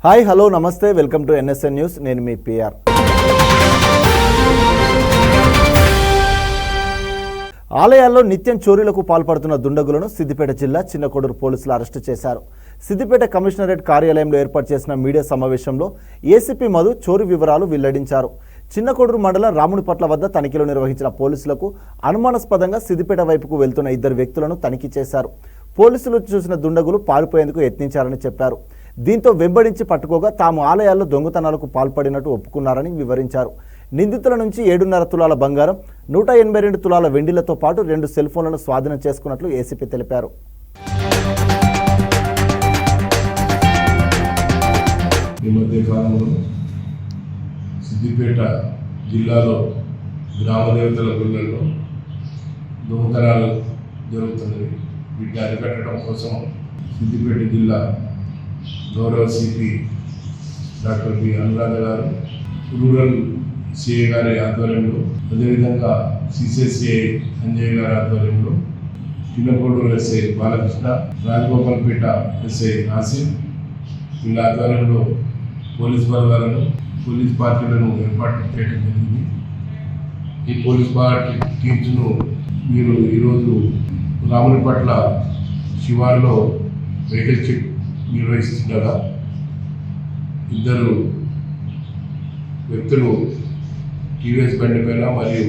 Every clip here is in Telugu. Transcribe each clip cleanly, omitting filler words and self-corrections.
హాయ్ హలో నమస్తే వెల్కమ్ టు ఎన్ఎస్ఎన్ న్యూస్. నేను మీ పిఆర్. ఆలయాల్లో నిత్యం చోరీలకు పాల్పడుతున్న దుండగులను సిద్దిపేట జిల్లా చిన్నకొడూరు పోలీసులు అరెస్టు చేశారు. సిద్దిపేట కమిషనరేట్ కార్యాలయంలో ఏర్పాటు చేసిన మీడియా సమావేశంలో ఏసీపీ మధు చోరీ వివరాలు వెల్లడించారు. చిన్నకొడూరు మండలం రామునిపట్ల వద్ద తనిఖీలు నిర్వహించిన పోలీసులకు అనుమానాస్పదంగా సిద్దిపేట వైపుకు వెళ్తున్న 2 వ్యక్తులను తనిఖీ చేశారు. పోలీసులు చూసిన దుండగులు పారిపోయేందుకు యత్నించారని చెప్పారు. దీంతో వెంబడించి పట్టుకోగా తాము ఆలయాల్లో దొంగతనాలకు పాల్పడినట్టు ఒప్పుకున్నారని వివరించారు. నిందితుల నుంచి 7.5 తులాల బంగారం, 182 తులాల వెండిలతో పాటు 2 సెల్ ఫోన్లను స్వాధీనం చేసుకున్నట్లు ఏసీపీ తెలిపారు. ఈ మధ్య కాలంలో సిద్దిపేట జిల్లాలో గ్రామ దేవతల గుళ్ళల్లో దొంగతనాలు జరుగుతున్నవి. వీటిని అరికట్టడం కోసం సిద్దిపేట జిల్లా గౌరవ సిపి డాక్టర్ బి అనురాధ గారు, రూరల్ సిఐ గారి ఆధ్వర్యంలో, అదేవిధంగా సిసిసిఐ సంజయ్ గారి ఆధ్వర్యంలో, చిన్నకొడూరు ఎస్ఐ బాలకృష్ణ, రాజగోపాల్పేట ఎస్ఐ ఆసిఫ్ వీళ్ళ ఆధ్వర్యంలో పోలీస్ బలగాలను, పోలీస్ పార్టీలను ఏర్పాటు చేయడం జరిగింది. ఈ పోలీస్ పార్టీ టీమ్స్ను మీరు ఈరోజు రామునిపట్ల శివార్లో వెహికల్ చెక్ నిర్వహిస్తుండగా 2 వ్యక్తులు టీవీఎస్ బండి పైన మరియు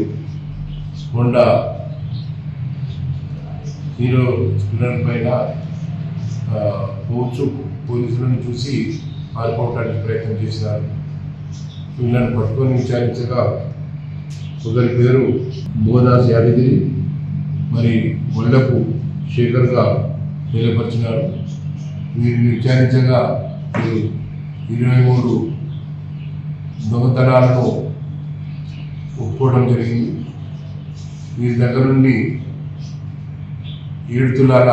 హోండా హీరో స్కూటర్ పైన పోవచ్చు పోలీసులను చూసి పారిపోవడానికి ప్రయత్నం చేసినారు. వీళ్ళని పట్టుకొని విచారించగా ఒకరి పేరు బోదాస్ యాదగిరి, మరి వల్లపు శేఖర్గా తెలియపరిచినారు. వీరిని విచారించగా 23 దొంగతనాలను ఒప్పుకోవడం జరిగింది. వీరి దగ్గర నుండి 7 తులాల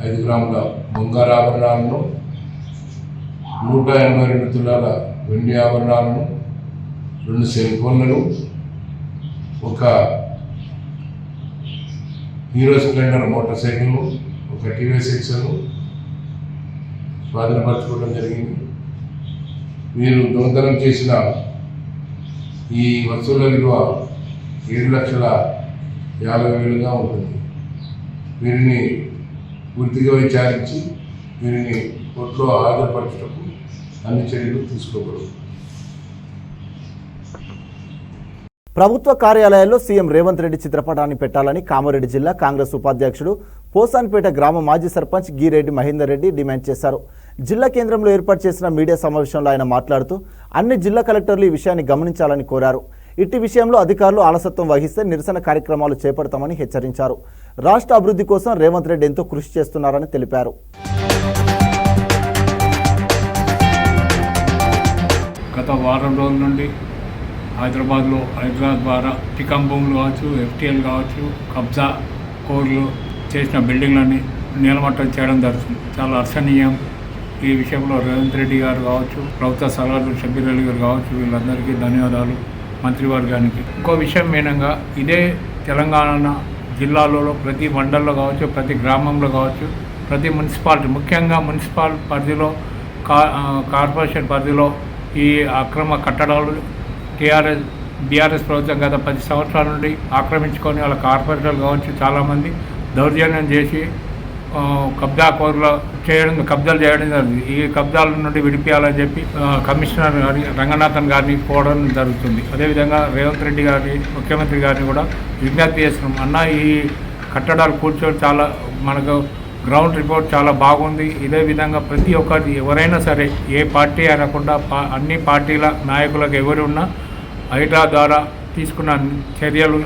5 గ్రాముల బంగారు ఆభరణాలను, 182 తులాల వెండి ఆభరణాలను, 2 సెల్ ఫోన్లను, ఒక హీరో స్ప్లెండర్ మోటార్ సైకిల్ను, ఒక టీవీఎస్ ఎక్సెల్ను స్వాధీనపరచుకోవడం జరిగింది. వీరు దొంగతనం చేసిన ఈ వస్తువుల విలువ 7,50,000గా ఉంటుంది. వీరిని పూర్తిగా విచారించి వీరిని కోర్టులో హాజరుపరచటకు అన్ని చర్యలు తీసుకోబడవు. ప్రభుత్వ కార్యాలయాల్లో సీఎం రేవంత్ రెడ్డి చిత్రపటాన్ని పెట్టాలని కామారెడ్డి జిల్లా కాంగ్రెస్ ఉపాధ్యక్షుడు పోసాన్పేట గ్రామ మాజీ సర్పంచ్ గిరెడ్డి మహేందర్ రెడ్డి డిమాండ్ చేశారు. జిల్లా కేంద్రంలో ఏర్పాటు చేసిన మీడియా సమావేశంలో ఆయన మాట్లాడుతూ అన్ని జిల్లా కలెక్టర్లు ఈ విషయాన్ని గమనించాలని కోరారు. ఇట్టి విషయంలో అధికారులు ఆలసత్వం వహిస్తే నిరసన కార్యక్రమాలు చేపడతామని హెచ్చరించారు. రాష్ట్ర అభివృద్ధి కోసం రేవంత్ రెడ్డి ఎంతో కృషి చేస్తున్నారని తెలిపారు. గత వారం రోజుల నుండి హైదరాబాద్లో ద్వారా టికం భూములు కావచ్చు, ఎఫ్టీఎల్ కావచ్చు, కబ్జా కోర్లు చేసిన బిల్డింగ్లన్నీ నీలమట్టం చేయడం జరుగుతుంది. చాలా అర్చనీయం. ఈ విషయంలో రేవంత్ రెడ్డి గారు కావచ్చు, ప్రభుత్వ సలహాదారు షబ్బీర్ అలీ గారు కావచ్చు, వీళ్ళందరికీ ధన్యవాదాలు. మంత్రివర్గానికి ఇంకో విషయం మెయిన్గా ఇదే తెలంగాణ జిల్లాలలో ప్రతి మండలంలో కావచ్చు, ప్రతి గ్రామంలో కావచ్చు, ప్రతి మున్సిపాలిటీ, ముఖ్యంగా మున్సిపల్ పరిధిలో, కార్పొరేషన్ పరిధిలో ఈ అక్రమ కట్టడాలు బీఆర్ఎస్ ప్రభుత్వం గత 10 సంవత్సరాల నుండి ఆక్రమించుకొని వాళ్ళ కార్పొరేటర్లు కావచ్చు చాలామంది దౌర్జన్యం చేసి కబ్జాలు చేయడం జరిగింది. ఈ కబ్జాల నుండి విడిపించాలని చెప్పి కమిషనర్ గారి రంగనాథన్ గారిని కోరడం జరుగుతుంది. అదేవిధంగా రేవంత్ రెడ్డి గారిని, ముఖ్యమంత్రి గారిని కూడా విజ్ఞప్తి చేస్తున్నాం. అన్న, ఈ కట్టడాలు కూర్చొని చాలా మనకు గ్రౌండ్ రిపోర్ట్ చాలా బాగుంది. ఇదే విధంగా ప్రతి ఒక్కరి ఎవరైనా సరే ఏ పార్టీ అనకుండా అన్ని పార్టీల నాయకులకు ఎవరు ఉన్నా హైడ్రా ద్వారా తీసుకున్న చర్యలు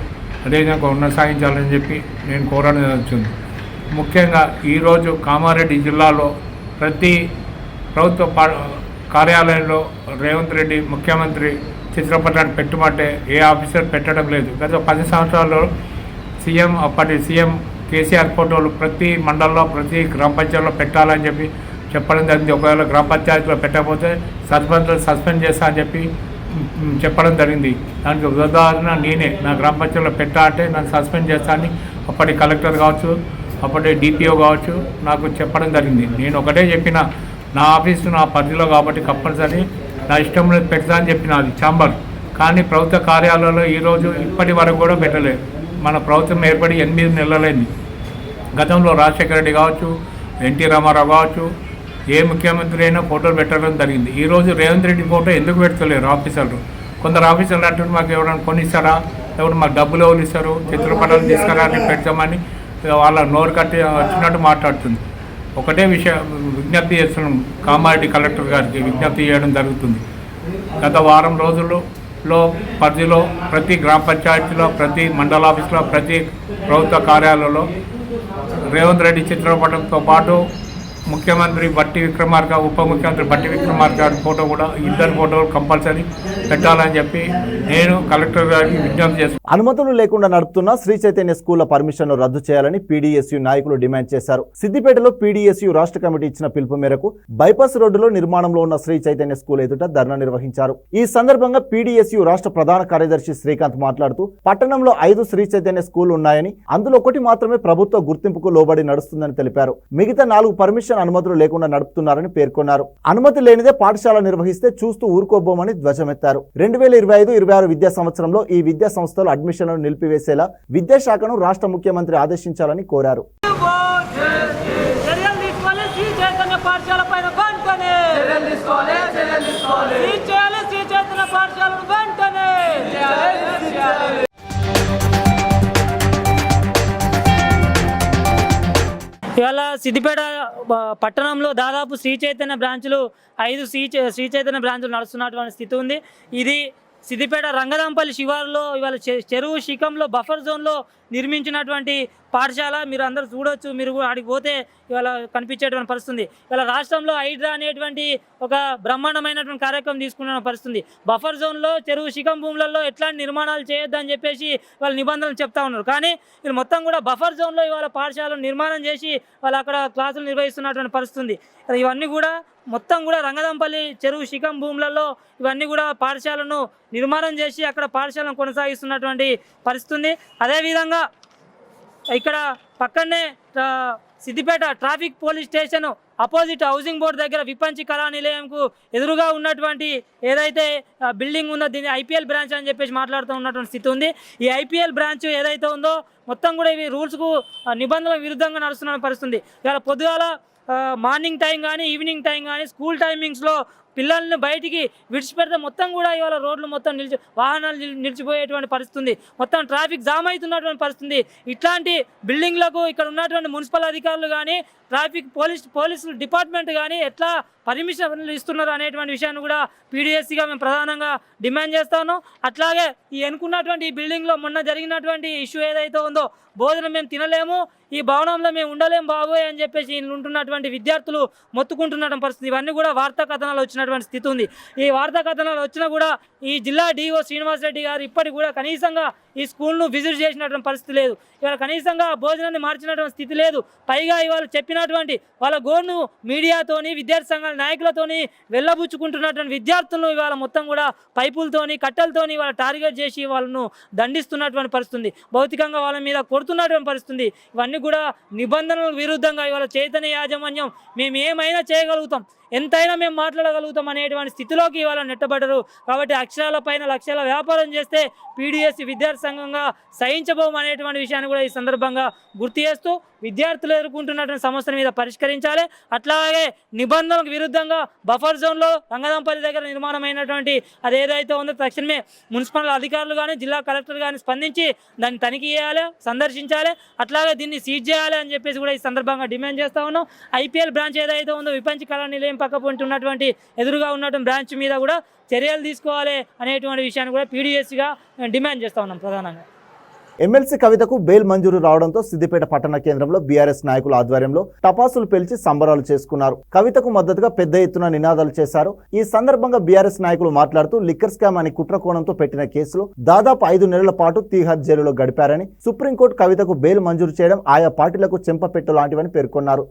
అదేవిధంగా కొనసాగించాలని చెప్పి నేను కోరడం జరుగుతుంది. ముఖ్యంగా ఈరోజు కామారెడ్డి జిల్లాలో ప్రతి ప్రభుత్వ కార్యాలయంలో రేవంత్ రెడ్డి ముఖ్యమంత్రి చిత్రపటాన్ని పెట్టమంటే ఏ ఆఫీసర్ పెట్టడం లేదు. గత 10 సంవత్సరాల్లో అప్పటి సీఎం కేసీఆర్ ఫోటోలు ప్రతి మండలంలో, ప్రతి గ్రామ పంచాయతీలో పెట్టాలని చెప్పి చెప్పడం జరిగింది. ఒకవేళ గ్రామ పంచాయతీలో పెట్టకపోతే సస్పెండ్ చేస్తా అని చెప్పి చెప్పడం జరిగింది. దానికి ఉదాహరణ నేనే. నా గ్రామ పంచాయతీలో పెట్టా అంటే నన్ను సస్పెండ్ చేస్తా అని అప్పటి కలెక్టర్ కావచ్చు, అప్పటి డిపిఓ కావచ్చు నాకు చెప్పడం జరిగింది. నేను ఒకటే చెప్పిన, నా ఆఫీసు నా పరిధిలో కాబట్టి కంపల్సరీ నా ఇష్టం లేదు పెడతా అని చెప్పిన అది ఛాంబర్. కానీ ప్రభుత్వ కార్యాలయంలో ఈరోజు ఇప్పటి వరకు కూడా పెట్టలేదు. మన ప్రభుత్వం ఏర్పడి 8 నెలలైంది. గతంలో రాజశేఖర రెడ్డి కావచ్చు, ఎన్టీ రామారావు కావచ్చు, ఏ ముఖ్యమంత్రి అయినా ఫోటోలు పెట్టడం జరిగింది. ఈరోజు రేవంత్ రెడ్డి ఫోటో ఎందుకు పెడతలేరు ఆఫీసర్లు? కొందరు ఆఫీసర్లు అంటుంటే మాకు ఎవరైనా కొనిస్తారా, ఎవరు మాకు డబ్బులు ఎవరు ఇస్తారు, చిత్రపటాలు తీసుకురా అని పెడతామని వాళ్ళ నోరు కట్టి వచ్చినట్టు మాట్లాడుతుంది. ఒకటే విషయం విజ్ఞప్తి చేస్తున్నాం, కామారెడ్డి కలెక్టర్ గారికి విజ్ఞప్తి చేయడం జరుగుతుంది. గత వారం రోజుల్లో పరిధిలో ప్రతి గ్రామ పంచాయతీలో, ప్రతి మండల ఆఫీసులో, ప్రతి ప్రభుత్వ కార్యాలయంలో రేవంత్ రెడ్డి చిత్రపటంతో పాటు ముఖ్యమంత్రి బట్టి విక్రమార్క, ఉప ముఖ్యమంత్రి బట్టి విక్రమార్క గారి ఫోటో కూడా, ఇద్దరు ఫోటోలు కంపల్సరీ పెట్టాలని చెప్పి నేను కలెక్టర్ గారికి విజ్ఞప్తి చేస్తాను. అనుమతులు లేకుండా నడుపుతున్న శ్రీ చైతన్య స్కూళ్ల పర్మిషన్ను రద్దు చేయాలని పీడీఎస్యూ నాయకులు డిమాండ్ చేశారు. సిద్దిపేటలో పీడీఎస్యూ రాష్ట్ర కమిటీ ఇచ్చిన పిలుపు మేరకు బైపాస్ రోడ్డులో నిర్మాణంలో ఉన్న శ్రీ చైతన్య స్కూల్ ఎదుట ధర్నా నిర్వహించారు. ఈ సందర్భంగా పీడీఎస్యూ రాష్ట్ర ప్రధాన కార్యదర్శి శ్రీకాంత్ మాట్లాడుతూ, పట్టణంలో 5 శ్రీ చైతన్య స్కూల్ ఉన్నాయని, అందులో 1 మాత్రమే ప్రభుత్వ గుర్తింపుకు లోబడి నడుస్తుందని తెలిపారు. మిగతా 4 పర్మిషన్ అనుమతులు లేకుండా నడుపుతున్నారని పేర్కొన్నారు. అనుమతి లేనిదే పాఠశాల నిర్వహిస్తే చూస్తూ ఊరుకోబోమని ధ్వజమెత్తారు. 2025-26 విద్యా సంవత్సరంలో ఈ విద్యా సంస్థలు అడ్మిషన్లను నిలిపివేసేలా విద్యాశాఖను రాష్ట్ర ముఖ్యమంత్రి ఆదేశించాలని కోరారు. ఇవాళ సిద్దిపేట పట్టణంలో దాదాపు శ్రీ చైతన్య బ్రాంచ్లు 5 శ్రీ చైతన్య బ్రాంచ్లు నడుస్తున్నటువంటి స్థితి ఉంది. ఇది సిద్దిపేట రంగదాంపల్లి శివారులో ఇవాళ చెరువు శిఖంలో బఫర్ జోన్లో నిర్మించినటువంటి పాఠశాల. మీరు అందరూ చూడొచ్చు, మీరు అడిగి పోతే ఇవాళ కనిపించేటువంటి పరిస్థితుంది. ఇవాళ రాష్ట్రంలో హైడ్రా అనేటువంటి ఒక బ్రహ్మాండమైనటువంటి కార్యక్రమం తీసుకున్న పరిస్థితుంది. బఫర్ జోన్లో చెరువు శిఖం భూములలో ఎట్లాంటి నిర్మాణాలు చేయొద్దని చెప్పేసి వాళ్ళ నిబంధనలు చెప్తా ఉన్నారు. కానీ వీళ్ళు మొత్తం కూడా బఫర్ జోన్లో ఇవాళ పాఠశాలను నిర్మాణం చేసి వాళ్ళు అక్కడ క్లాసులు నిర్వహిస్తున్నటువంటి పరిస్థితుంది. ఇవన్నీ కూడా మొత్తం కూడా రంగదంపల్లి చెరువు శిఖం భూములలో ఇవన్నీ కూడా పాఠశాలను నిర్మాణం చేసి అక్కడ పాఠశాలను కొనసాగిస్తున్నటువంటి పరిస్థితుంది. అదేవిధంగా ఇక్కడ పక్కనే Siddipet traffic police station opposite housing board దగ్గర విపంచి కళా నిలయంకు ఎదురుగా ఉన్నటువంటి ఏదైతే బిల్డింగ్ ఉందో దీన్ని ఐపీఎల్ బ్రాంచ్ అని చెప్పేసి మాట్లాడుతూ ఉన్నటువంటి స్థితి ఉంది. ఈ ఐపీఎల్ బ్రాంచ్ ఏదైతే ఉందో మొత్తం కూడా ఇవి రూల్స్కు నిబంధనల విరుద్ధంగా నడుస్తున్న పరిస్థితుంది. ఇవాళ పొద్దుగాల మార్నింగ్ టైం కానీ ఈవినింగ్ టైం కానీ స్కూల్ టైమింగ్స్లో పిల్లల్ని బయటికి విడిచిపెడితే మొత్తం కూడా ఇవాళ రోడ్లు మొత్తం వాహనాలు నిలిచిపోయేటువంటి పరిస్థితుంది. మొత్తం ట్రాఫిక్ జామ్ అవుతున్నటువంటి పరిస్థితుంది. ఇట్లాంటి బిల్డింగ్లకు ఇక్కడ ఉన్నటువంటి మున్సిపల్ అధికారులు కానీ ట్రాఫిక్ పోలీసు డిపార్ట్మెంట్ కానీ ఎట్లా పర్మిషన్లు ఇస్తున్నారు అనేటువంటి విషయాన్ని కూడా పీడీఎస్సీగా మేము ప్రధానంగా డిమాండ్ చేస్తా ఉన్నాం. అట్లాగే ఈ ఎన్నుకున్నటువంటి ఈ బిల్డింగ్లో మొన్న జరిగినటువంటి ఇష్యూ ఏదైతే ఉందో, భోజనం మేము తినలేము, ఈ భవనంలో మేము ఉండలేము బాబోయ్ అని చెప్పేసి ఉంటున్నటువంటి విద్యార్థులు మొత్తుకుంటున్నటువంటి పరిస్థితి. ఇవన్నీ కూడా వార్తా కథనాలు వచ్చినటువంటి స్థితి ఉంది. ఈ వార్తా కథనాలు వచ్చినా కూడా ఈ జిల్లా డిఓ శ్రీనివాసరెడ్డి గారు ఇప్పటికి కూడా కనీసంగా ఈ స్కూల్ను విజిట్ చేసినటువంటి పరిస్థితి లేదు. ఇవాళ కనీసంగా భోజనాన్ని మార్చినటువంటి స్థితి లేదు. పైగా ఇవాళ చెప్పినటువంటి వాళ్ళ గోర్ను మీడియాతోని విద్యార్థి సంఘాల నాయకులతోని వెళ్ళబుచ్చుకుంటున్నటువంటి విద్యార్థులను ఇవాళ మొత్తం కూడా పైపులతోని కట్టెలతోని వాళ్ళ టార్గెట్ చేసి వాళ్ళను దండిస్తున్నటువంటి పరిస్థితుంది. భౌతికంగా వాళ్ళ మీద కొడుతున్నటువంటి పరిస్థితుంది. ఇవన్నీ కూడా నిబంధనలకు విరుద్ధంగా ఇవాళ చైతన్య యాజమాన్యం మేము ఏమైనా చేయగలుగుతాం, ఎంతైనా మేము మాట్లాడగలుగుతాం అనేటువంటి స్థితిలోకి ఇవాళ నెట్టబడ్డరు. కాబట్టి అక్షరాల పైన లక్షల వ్యాపారం చేస్తే పీడీఎస్సీ విద్యార్థి సంఘంగా సహించబోము అనేటువంటి విషయాన్ని కూడా ఈ సందర్భంగా గుర్తు చేస్తూ విద్యార్థులు ఎదుర్కొంటున్నటువంటి సమస్యల మీద పరిష్కరించాలి. అట్లాగే నిబంధనలకు విరుద్ధంగా బఫర్ జోన్లో రంగదంపల్లి దగ్గర నిర్మాణమైనటువంటి అది ఏదైతే ఉందో తక్షణమే మున్సిపల్ అధికారులు కానీ జిల్లా కలెక్టర్ కానీ స్పందించి దాన్ని తనిఖీ చేయాలి, సందర్శించాలి. అట్లాగే దీన్ని సీజ్ చేయాలి అని చెప్పేసి కూడా ఈ సందర్భంగా డిమాండ్ చేస్తా ఉన్నాం. ఐపీఎల్ బ్రాంచ్ ఏదైతే ఉందో విపంచి కళా నిలయం పక్క పొంటి ఉన్నటువంటి ఎదురుగా ఉన్నటువంటి బ్రాంచ్ మీద కూడా చర్యలు తీసుకోవాలి అనేటువంటి విషయాన్ని కూడా పీడీఎస్సీగా డిమాండ్ చేస్తా ఉన్నాం ప్రధానంగా. ఎమ్మెల్సీ కవితకు బెయిల్ మంజూరు రావడంతో సిద్దిపేట పట్టణ కేంద్రంలో బీఆర్ఎస్ నాయకుల ఆధ్వర్యంలో టపాసులు పేల్చి సంబరాలు చేసుకున్నారు. కవితకు మద్దతుగా పెద్ద ఎత్తున నినాదాలు చేశారు. ఈ సందర్భంగా బీఆర్ఎస్ నాయకులు మాట్లాడుతూ లిక్కర్ స్కామ్ అని కుట్రకోణంతో పెట్టిన కేసులో దాదాపు 5 నెలల పాటు తీహార్ జైలులో గడిపారని, సుప్రీంకోర్టు కవితకు బెయిల్ మంజూరు చేయడం ఆయా పార్టీలకు చెంపపెట్టు లాంటివని పేర్కొన్నారు.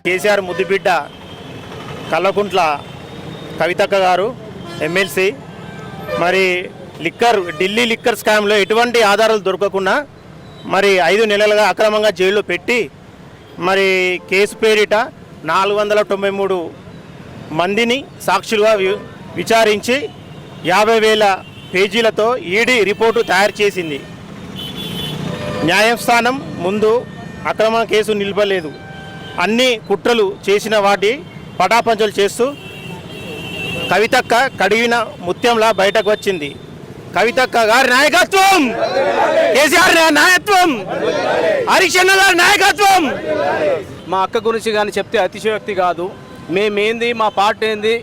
కేసీఆర్ ముద్దుబిడ్డ కల్వకుంట్ల కవితక్క గారు ఎమ్మెల్సీ మరి ఢిల్లీ లిక్కర్ స్కామ్లో ఎటువంటి ఆధారాలు దొరకకుండా మరి 5 నెలలుగా అక్రమంగా జైల్లో పెట్టి మరి కేసు పేరిట 493 మందిని సాక్షులుగా విచారించి 50,000 పేజీలతో ఈడీ రిపోర్టు తయారు చేసింది. న్యాయస్థానం ముందు అక్రమ కేసు నిలబలేదు. అన్ని కుట్రలు చేసిన వాటి పటాపంచలు చేస్తూ కవితక్క కడిగిన ముత్యంలా బయటకు వచ్చింది. కవితక్క గారి నాయకత్వం, కేసీఆర్ నాయకత్వం, హరీష్ అన్న గారి నాయకత్వం. మా అక్క గురించి కానీ చెప్తే అతిశయోక్తి కాదు. మేమేంది, మా పార్టీ ఏంది,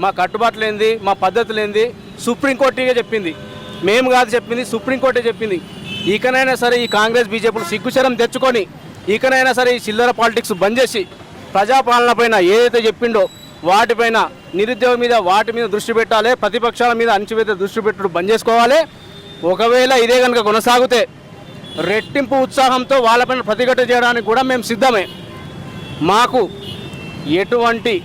మా కట్టుబాట్లు ఏంది, మా పద్ధతులు ఏంది సుప్రీంకోర్టుగా చెప్పింది. మేము కాదు చెప్పింది, సుప్రీంకోర్టే చెప్పింది. ఇకనైనా సరే ఈ కాంగ్రెస్ బీజేపీలు సిగ్గుచరం తెచ్చుకొని ఇకనైనా సరే ఈ చిల్లర పాలిటిక్స్ బంద్ చేసి ప్రజాపాలన పైన ఏదైతే చెప్పిండో వాటిపైన, నిరుద్యోగం మీద వాటి మీద దృష్టి పెట్టాలి, ప్రతిపక్షాల మీద అణచివేత దృష్టి పెట్టడం బంద్ చేసుకోవాలి. ఒకవేళ ఇదే కనుక కొనసాగితే రెట్టింపు ఉత్సాహంతో వాళ్ళపైన ప్రతిఘటన చేయడానికి కూడా మేము సిద్ధమే. మాకు ఎటువంటి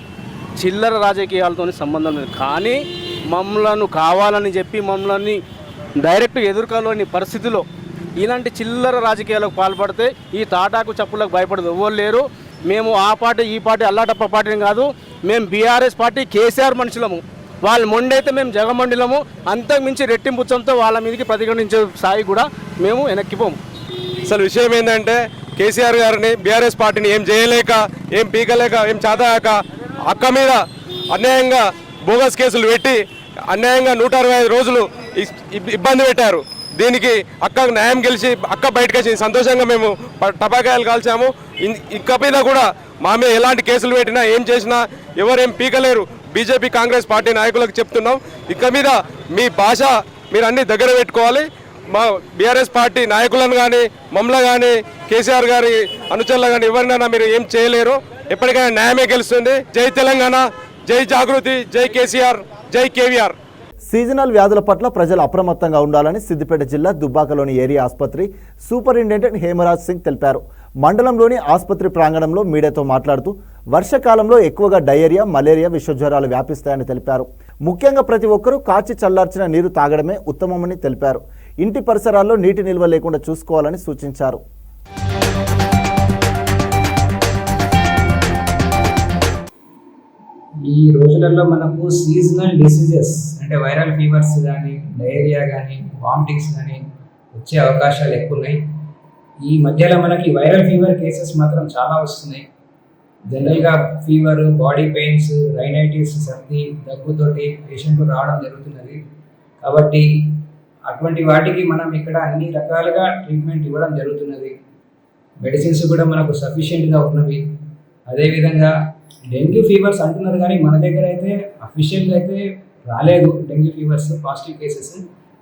చిల్లర రాజకీయాలతో సంబంధం లేదు. కానీ మమ్మలను కావాలని చెప్పి మమ్మల్ని డైరెక్ట్ ఎదుర్కోలేని పరిస్థితిలో ఇలాంటి చిల్లర రాజకీయాలకు పాల్పడితే ఈ తాటాకు చప్పులకు భయపడదు ఎవ్వరు లేరు. మేము ఆ పార్టీ ఈ పార్టీ అల్లాటప్ప పార్టీని కాదు, మేము బీఆర్ఎస్ పార్టీ కేసీఆర్ మనుషులము. వాళ్ళు మొండైతే మేము జగమండిలము. అంతకు మించి రెట్టింపు ఉత్సవంతో వాళ్ళ మీదకి ప్రతిఘటించే స్థాయి కూడా మేము వెనక్కిపోము. అసలు విషయం ఏంటంటే కేసీఆర్ గారిని బీఆర్ఎస్ పార్టీని ఏం చేయలేక, ఏం పీకలేక, ఏం చేతగాక అక్క మీద అన్యాయంగా బోగస్ కేసులు పెట్టి అన్యాయంగా 165 రోజులు ఇబ్బంది పెట్టారు. దీనికి అక్కకు న్యాయం గెలిచి అక్క బయటకు వచ్చి సంతోషంగా మేము టపాకాయలు కాల్చాము. ఇక్క మీద కూడా మా మీద ఎలాంటి కేసులు పెట్టినా ఏం చేసినా ఎవరేం పీకలేరు. బీజేపీ కాంగ్రెస్ పార్టీ నాయకులకు చెప్తున్నాం, ఇక్క మీద మీ భాష మీరు అన్ని దగ్గర పెట్టుకోవాలి. మా బీఆర్ఎస్ పార్టీ నాయకులను కానీ మమ్మల్ని కానీ కేసీఆర్ గారి అనుచరులు కానీ ఎవరినైనా మీరు ఏం చేయలేరు. ఎప్పటికైనా న్యాయమే గెలుస్తుంది. జై తెలంగాణ, జై జాగృతి, జై కేసీఆర్, జై కేవీఆర్. సీజనల్ వ్యాధుల పట్ల ప్రజలు అప్రమత్తంగా ఉండాలని సిద్దిపేట జిల్లా దుబ్బాకలోని ఏరియా ఆసుపత్రి సూపరింటెండెంట్ హేమరాజ్ సింగ్ తెలిపారు. మండలంలోని ఆసుపత్రి ప్రాంగణంలో మీడియాతో మాట్లాడుతూ వర్షాకాలంలో ఎక్కువగా డయేరియా, మలేరియా, విషజ్వరాలు వ్యాపిస్తాయని తెలిపారు. ముఖ్యంగా ప్రతి ఒక్కరూ కాచి చల్లార్చిన నీరు తాగడమే ఉత్తమమని తెలిపారు. ఇంటి పరిసరాల్లో నీటి నిల్వ లేకుండా చూసుకోవాలని సూచించారు. ఈ రోజులలో మనకు సీజనల్ డిసీజెస్ అంటే వైరల్ ఫీవర్స్ కానీ, డయేరియా కానీ, వామిటింగ్స్ కానీ వచ్చే అవకాశాలు ఎక్కువ ఉన్నాయి. ఈ మధ్యలో మనకి వైరల్ ఫీవర్ కేసెస్ మాత్రం చాలా వస్తున్నాయి. జనరల్గా ఫీవర్, బాడీ పెయిన్స్, రైనైటిస్, సర్ది, దగ్గుతోటి పేషెంట్లు రావడం జరుగుతున్నది. కాబట్టి అటువంటి వాటికి మనం ఇక్కడ అన్ని రకాలుగా ట్రీట్మెంట్ ఇవ్వడం జరుగుతున్నది. మెడిసిన్స్ కూడా మనకు సఫిషియెంట్గా ఉన్నవి. అదేవిధంగా డెంగ్యూ ఫీవర్స్ అంటున్నారు కానీ మన దగ్గర అయితే అఫీషియల్గా అయితే రాలేదు డెంగ్యూ ఫీవర్స్ పాజిటివ్ కేసెస్.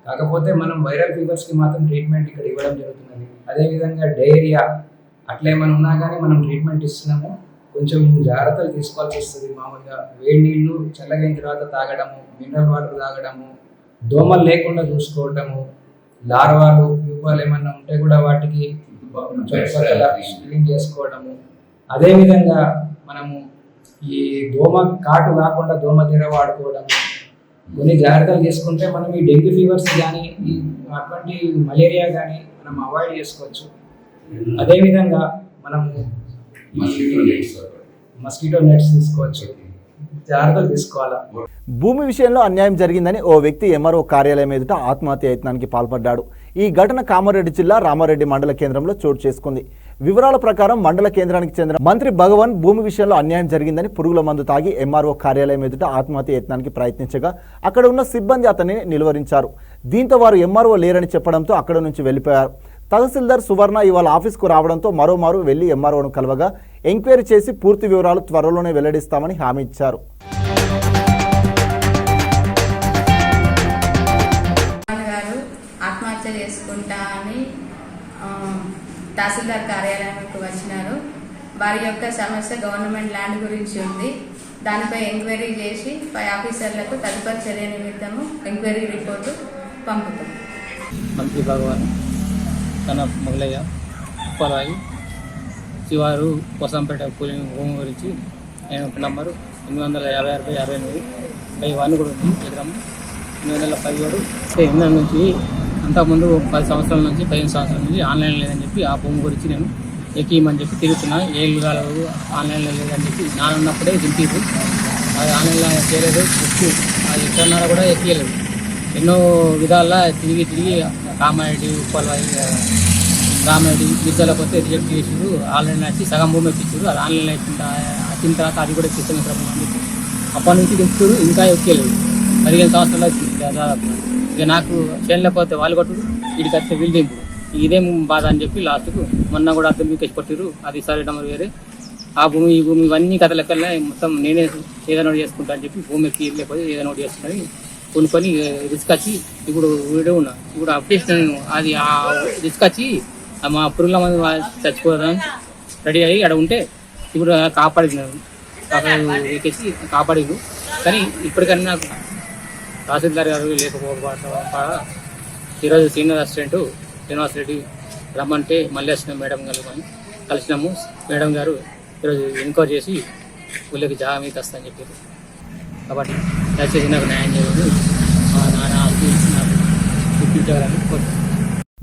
కాకపోతే మనం వైరల్ ఫీవర్స్కి మాత్రం ట్రీట్మెంట్ ఇక్కడ ఇవ్వడం జరుగుతున్నది. అదేవిధంగా డయేరియా అట్లా ఏమైనా ఉన్నా కానీ మనం ట్రీట్మెంట్ ఇస్తున్నాము. కొంచెం జాగ్రత్తలు తీసుకోవాల్సి వస్తుంది. మామూలుగా వేడి నీళ్ళు చల్లగైన తర్వాత తాగడము, మినరల్ వాటర్ తాగడము, దోమలు లేకుండా చూసుకోవటము, లార్వాలు, ప్యూపాలు ఏమన్నా ఉంటే కూడా వాటికి క్లీన్ చేసుకోవడము. అదేవిధంగా మనము ఈ దోమ కాటు కాకుండా దోమ తెర వాడుకోవడం, కొన్ని జాగ్రత్తలు చేసుకుంటే మనం ఈ డెంగ్యూ ఫీవర్స్ కానీ ఈ అటువంటి మలేరియా కానీ మనం అవాయిడ్ చేసుకోవచ్చు. అదేవిధంగా మనము మస్కిటో నెట్స్ తీసుకోవచ్చు, జాగ్రత్తలు తీసుకోవాలా. భూమి విషయంలో అన్యాయం జరిగిందని ఓ వ్యక్తి ఎంఆర్ఓ కార్యాలయం ఎదుట ఆత్మహత్య యత్నానికి పాల్పడ్డాడు. ఈ ఘటన కామారెడ్డి జిల్లా రామారెడ్డి మండల కేంద్రంలో చోటు చేసుకుంది. వివరాల ప్రకారం మండల కేంద్రానికి చెందిన మంత్రి భగవాన్ భూమి విషయంలో అన్యాయం జరిగిందని పురుగుల మందు తాగి ఎంఆర్ఓ కార్యాలయం ఎదుట ఆత్మహత్య యత్నానికి ప్రయత్నించగా అక్కడ ఉన్న సిబ్బంది అతన్ని నిలువరించారు. దీంతో వారు ఎంఆర్ఓ లేరని చెప్పడంతో అక్కడ నుంచి వెళ్లిపోయారు. తహసీల్దార్ సువర్ణ ఇవాళ ఆఫీస్కు రావడంతో మరోమారు వెళ్లి ఎంఆర్ఓను కలవగా ఎంక్వైరీ చేసి పూర్తి వివరాలు త్వరలోనే వెల్లడిస్తామని హామీ ఇచ్చారు. ఆత్మహత్య చేసుకుంటా అని తహసీల్దార్ కార్యాలయానికి వచ్చినారు. వారి యొక్క సమస్య గవర్నమెంట్ ల్యాండ్ గురించి ఉంది. దానిపై ఎంక్వైరీ చేసి పై ఆఫీసర్లకు తదుపరి చర్య నిమిత్తము ఎంక్వైరీ రిపోర్టు పంపుతాం. మంత్రి భగవాన్ తన మొగలయ్య ఉప్పరాయి శివారు కోసంపేట కూలింగ్ భూమి గురించి నంబరు 856/68 1 కూడా ఉంది ఎకరం. మే నెల 17 ఎనిమిది నుంచి అంతకుముందు 10 సంవత్సరాల నుంచి 15 సంవత్సరాల నుంచి ఆన్లైన్ లేదని చెప్పి ఆ భూమి గురించి నేను ఎక్కియమని చెప్పి తిరుగుతున్నా. ఏళ్ళు కాలేదు ఆన్లైన్లో లేదని చెప్పి నానున్నప్పుడే దింపేది. అది ఆన్లైన్లో చేయలేదు. అది ఎక్కడన్నారా కూడా ఎక్కియలేదు. ఎన్నో విధాల తిరిగి కామారెడ్డి ఉప్పలవాయి రామారెడ్డి గిరిజల పోతే రిజెక్ట్ చేసారు. ఆన్లైన్ వచ్చి సగం భూమి ఎక్కించారు. అది ఆన్లైన్లో వచ్చిన తర్వాత అది కూడా ఎక్కిస్తాను అని చెప్పి అప్పటి నుంచి దింపుతారు. ఇంకా ఎక్కియలేదు. 15 సంవత్సరాలు వచ్చింది దాదాపు. ఇక నాకు చేయలేకపోతే వాళ్ళు కొట్టుడు, వీడికి వస్తే వీళ్ళు దింపుడు. ఇదేం బాధ అని చెప్పి లాస్ట్కు మొన్న కూడా అర్థం మీకు కొట్టిరు. అది సరే వేరే ఆ భూమి ఈ భూమి ఇవన్నీ కథ లెక్కలనే మొత్తం నేనే ఏదైనా ఒకటి చేసుకుంటా అని చెప్పి భూమి ఎక్కి లేకపోతే ఏదైనా ఒకటి చేస్తున్నాను కొన్ని రిస్క్ వచ్చి ఇప్పుడు వీడియో ఉన్నా. ఇప్పుడు అప్డేట్ నేను అది ఆ రిస్క్ వచ్చి మా పురుగుల మంది చచ్చిపోదాన్ని రెడీ అయ్యి అక్కడ ఉంటే ఇప్పుడు కాపాడినాను. ఎక్కేసి కాపాడిరు. కానీ ఇప్పటికన్నా నాకు తహసీల్దార్ గారు లేకపోవడం ఈరోజు సీనియర్ అసిస్టెంట్ శ్రీనివాస్ రెడ్డి రమ్మంటే మళ్ళీ వచ్చిన మేడం గారు కలిసినాము. మేడం గారు ఈరోజు ఎంక్వైరీ చేసి ఊళ్ళకి జాగా మీకు వస్తుందని చెప్పారు. కాబట్టి దయచేసి నాకు న్యాయం చేయలేదు. మా నాన్న నాకు చూపించగలని కోరుతున్నాను.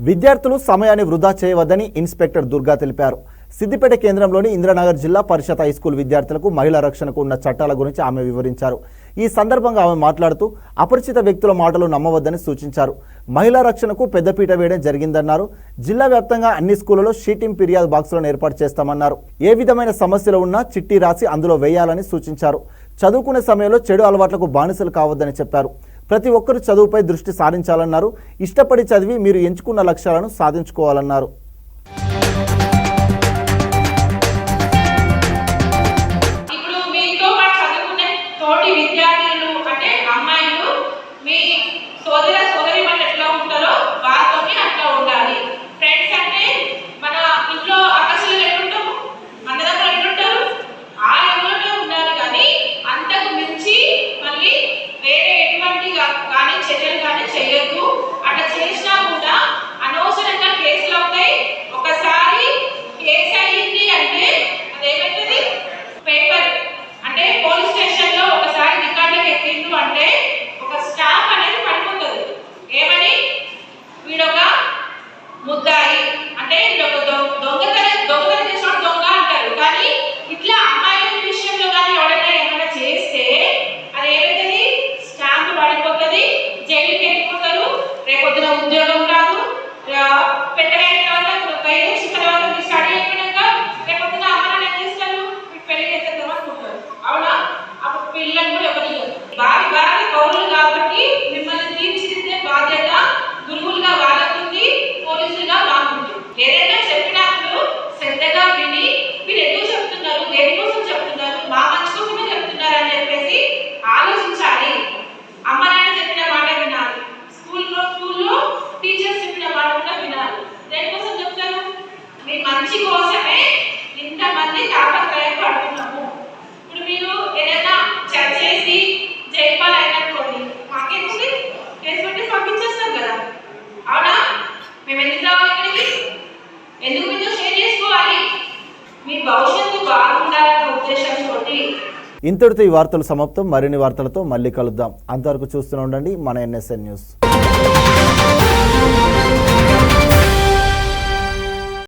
విద్యార్థులు సమయాన్ని వృధా చేయవద్దని ఇన్స్పెక్టర్ దుర్గా తెలిపారు. సిద్దిపేట కేంద్రంలోని ఇంద్రనగర్ జిల్లా పరిషత్ హైస్కూల్ విద్యార్థులకు మహిళా రక్షణకు ఉన్న చట్టాల గురించి ఆమె వివరించారు. ఈ సందర్భంగా ఆమె మాట్లాడుతూ అపరిచిత వ్యక్తుల మాటలు నమ్మవద్దని సూచించారు. మహిళా రక్షణకు పెద్దపీట వేయడం జరిగిందన్నారు. జిల్లా వ్యాప్తంగా అన్ని స్కూళ్లలో షీటింగ్ ఫిర్యాదు బాక్సులను ఏర్పాటు చేస్తామన్నారు. ఏ విధమైన సమస్యలు ఉన్నా చిట్టి రాసి అందులో వేయాలని సూచించారు. చదువుకునే సమయంలో చెడు అలవాట్లకు బానిసలు కావద్దని చెప్పారు. ప్రతి ఒక్కరూ చదువుపై దృష్టి సారించాలన్నారు. ఇష్టపడి చదివి మీరు ఎంచుకున్న లక్ష్యాలను సాధించుకోవాలన్నారు. ఇంతటితో ఈ వార్తలు సమాప్తం. మరిన్ని వార్తలతో మళ్ళీ కలుద్దాం. అంతవరకు చూస్తూనే ఉండండి మన NSN న్యూస్.